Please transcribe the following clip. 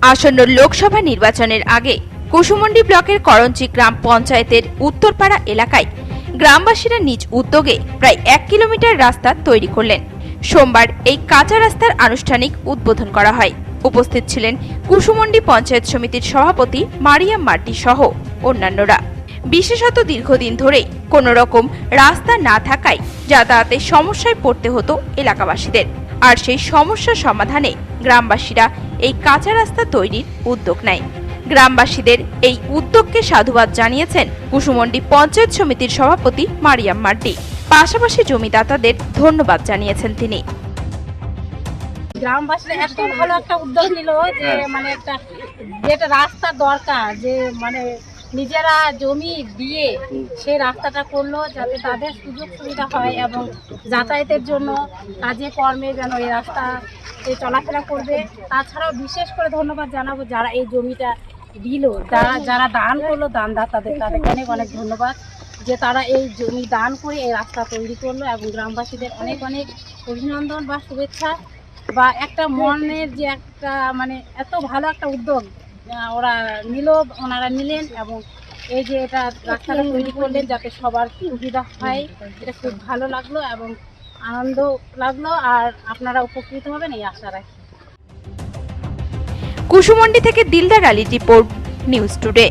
আসন্ন লোকসভা নির্বাচনের আগে কুসুমন্ডি ব্লকের করঞ্চি গ্রাম পঞ্চায়েতের উত্তরপাড়া এলাকায় গ্রামবাসীরা নিজ উদ্যোগে প্রায় 1 কিলোমিটার রাস্তা তৈরি করলেন। সোমবার এই কাঁচা রাস্তার আনুষ্ঠানিক উদ্বোধন করা হয়। উপস্থিত ছিলেন কুসুমন্ডি পঞ্চায়েত সমিতির সভাপতি মারিয়াম মার্টি সহ অন্যান্যরা। বিশেষত দীর্ঘদিন ধরে কোনো রকম রাস্তা না থাকায় যাতায়াতের সমস্যায় পড়তে হতো এলাকাবাসীদের, আর সেই সমস্যা সমাধানে গ্রামবাসীরা এই কাঁচা রাস্তা তৈরির উদ্যোগ নেয়। গ্রামবাসীদের এই উদ্যোগকে সাধুবাদ জানিয়েছেন কুসুমন্ডি পঞ্চায়েত সমিতির সভাপতি মারিয়াম মার্টি। পাশাপাশি জমিদাতাদের ধন্যবাদ জানিয়েছেন তিনি। গ্রামবাসীরা এত ভালো একটা উদ্যোগ নিল যে একটা যেটা রাস্তা দরকার, যে নিজেরা জমি দিয়ে সেই রাস্তাটা করলো যাতে তাদের সুযোগ সুবিধা হয় এবং যাতায়াতের জন্য কাজে কর্মে যেন এই রাস্তা চলাফেরা করবে। তাছাড়াও বিশেষ করে ধন্যবাদ জানাবো যারা এই জমিটা দিল, যারা দান করলো, দানদাতাদের, তাদেরকে অনেক অনেক ধন্যবাদ যে তারা এই জমি দান করে এই রাস্তা তৈরি করলো। এবং গ্রামবাসীদের অনেক অনেক অভিনন্দন বা শুভেচ্ছা, বা একটা মনের যে একটা এত ভালো একটা উদ্যোগ ওনারা নিলেন এবং এই যে এটা রাস্তাটা তৈরি করলেন যাতে সবার সুবিধা হয়, এটা খুব ভালো লাগলো এবং আনন্দ লাগলো। আর আপনারা উপকৃত হবেন এই আশা রাখি। কুসুমন্ডি থেকে দিলদার আলীর রিপোর্ট, নিউজ টুডে।